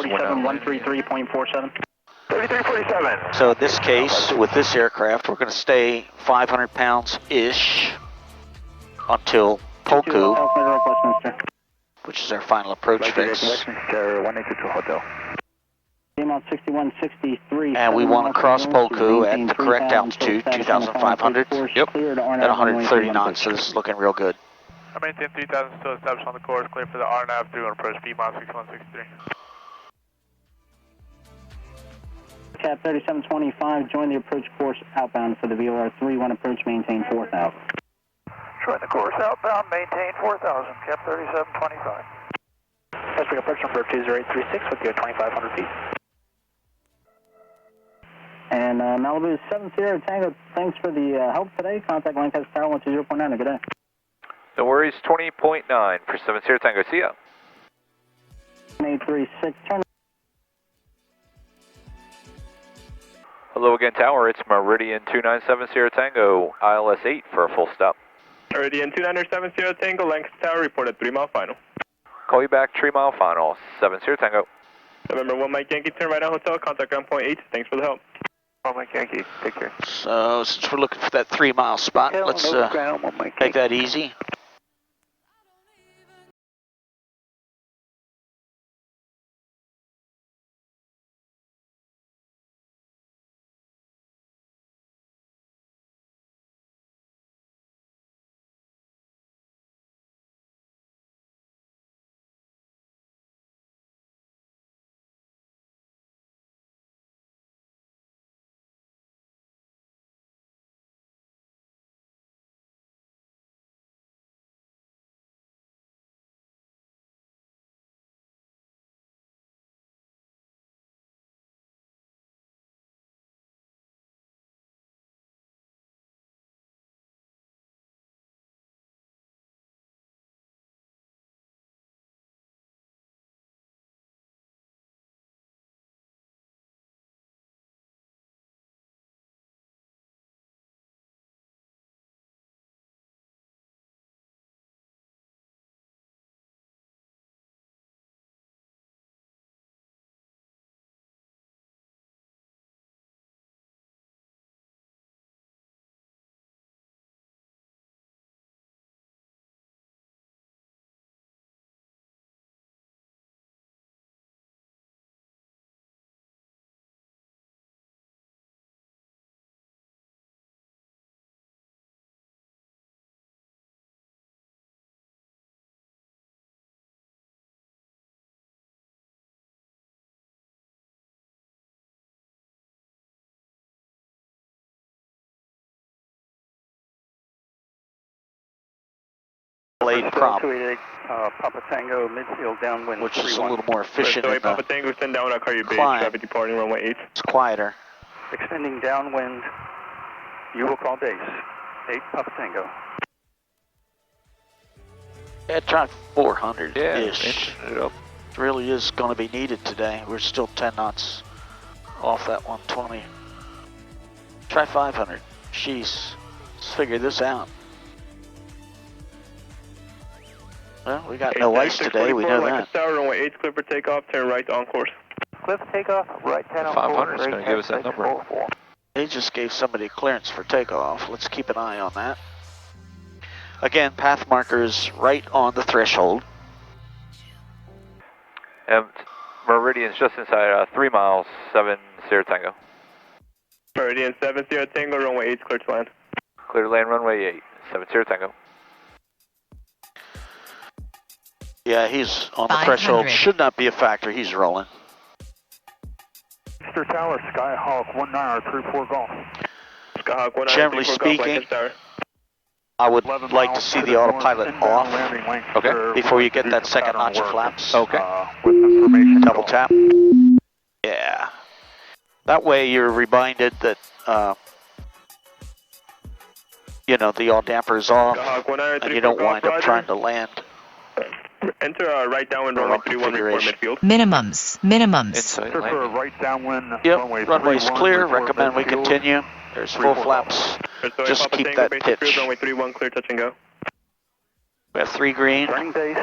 3347, 133.47. 3347. So in this case, with this aircraft, we're going to stay 500 pounds-ish until Poku, which is our final approach fix. 182 Hotel. Amount 6163. And we want to cross Poku at the correct altitude, 2,500. Yep. At 130 knots, so this is looking real good. I maintain 3000 still established on the course, clear for the RNAV through and approach V-Mod 6163. Cap 3725, join the approach course outbound for the VOR 31 approach, maintain 4000. Join the course outbound, maintain 4000, Cap 3725. Pacific approach number 20836 with you at 2500 feet. And Malibu 70 Tango, thanks for the help today. Contact Lancaster Tower 120.9. Good day. No worries, 20.9 for 70 Tango. See ya. 836, turn. Hello again, Tower. It's Meridian 2970 Tango, ILS 8 for a full stop. Meridian 2970 Tango, Lancaster Tower, report at 3 mile final. Call you back, 3 mile final, 70 Tango. November 1 Mike Yankee, turn right on hotel, contact ground point 8. Thanks for the help. 1 Mike Yankee, take care. So since we're looking for that 3-mile spot, let's take that easy. Blade prop, Papa Tango, midfield downwind, which is a little more efficient in Papa the Tango, send down, I'll call you base, climb. traffic departing runway 8. It's quieter. Extending downwind, you will call base, 8 Papa Tango. Yeah, try 400-ish. Yeah, It really is going to be needed today. We're still 10 knots off that 120. Try 500. Jeez, let's figure this out. Well, we got no ice today, we know that. Tower, runway 8, clear for takeoff, turn right on course. Cliff takeoff, right 10 on 500 is going to give us that number. They just gave somebody clearance for takeoff. Let's keep an eye on that. Again, path markers right on the threshold. And Meridian's just inside 3 miles, 70 Tango. Meridian 70 Tango, runway 8, clear to land. Clear to land, runway 8, 70 Tango. Yeah, he's on the threshold. Should not be a factor. He's rolling. Mr. Tower, Skyhawk 1934 Golf. Skyhawk 1934 Generally speaking, I would like to see the autopilot off before you get that second notch of flaps. Okay. Double tap. Yeah. That way you're reminded that, you know, the yaw damper is off and you don't wind up trying to land. Enter right downwind runway 31 report midfield. Minimums. Prefer right downwind. Yep, runway's clear. Recommend we continue. There's full flaps. Just keep that pitch. Runway 31 clear, touch and go. We have 3 green. Turning base.